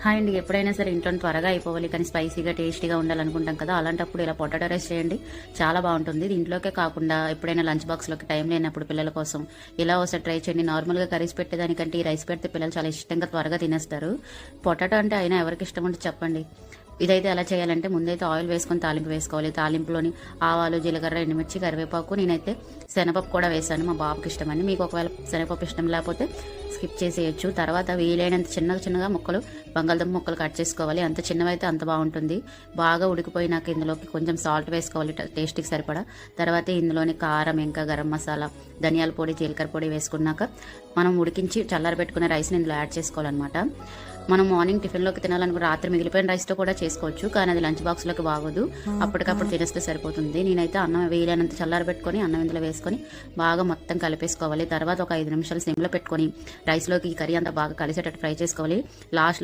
Hi అండి. ఎప్పుడైనా సరే ఇంట్లో త్వరగా అయిపోవాలి కానీ స్పైసీగా టేస్టీగా ఉండాలనుకుంటాం కదా, అలాంటప్పుడు ఇలా పొటాటో రైస్ చేయండి. చాలా బాగుంటుంది. ఇది ఇంట్లోకే కాకుండా ఎప్పుడైనా లంచ్ బాక్స్లోకి టైం లేనప్పుడు పిల్లల కోసం ఇలా ఒకసారి ట్రై చేయండి. నార్మల్గా కర్రీస్ పెట్టేదానికంటే ఈ రైస్ పెడితే పిల్లలు చాలా ఇష్టంగా త్వరగా తినేస్తారు. పొటాటో అంటే అయినా ఎవరికి ఇష్టం ఉంటే చెప్పండి. ఇదైతే ఎలా చేయాలంటే ముందైతే ఆయిల్ వేసుకొని తాలింపు వేసుకోవాలి. తాలింపులోని ఆవాలు, జీలకర్ర, ఎండుమిర్చి, కరివేపాకు, నేనైతే శనగపప్పు కూడా వేసాను మా బాబుకి ఇష్టమని. మీకు ఒకవేళ శనగపప్పు ఇష్టం లేకపోతే స్కిప్ చేసేయచ్చు. తర్వాత వీలైనంత చిన్నగా ముక్కలు బంగాళదుంప ముక్కలు కట్ చేసుకోవాలి. అంత చిన్నవైతే అంత బాగుంటుంది. బాగా ఉడికిపోయినాక ఇందులోకి కొంచెం సాల్ట్ వేసుకోవాలి టేస్ట్కి సరిపడా. తర్వాత ఇందులోని కారం, ఇంకా గరం మసాలా, ధనియాల పొడి, జీలకర్ర పొడి వేసుకున్నాక మనం ఉడికించి చల్లారబెట్టుకునే రైస్ని ఇందులో యాడ్ చేసుకోవాలన్నమాట. మనం మార్నింగ్ టిఫిన్లోకి తినాలనుకో రాత్రి మిగిలిపోయిన రైస్తో కూడా చేసుకోవచ్చు, కానీ అది లంచ్ బాక్స్లోకి బాగోదు. అప్పటికప్పుడు తినేస్తే సరిపోతుంది. నేనైతే అన్నం వీలైనంత చల్లారబెట్టుకొని అన్నం ఇందులో వేసుకొని బాగా మొత్తం కలిపేసుకోవాలి. తర్వాత ఒక 5 నిమిషాలు సిమ్లో పెట్టుకొని రైస్లోకి ఈ కర్రీ అంతా బాగా కలిసేటట్టు ఫ్రై చేసుకోవాలి. లాస్ట్లో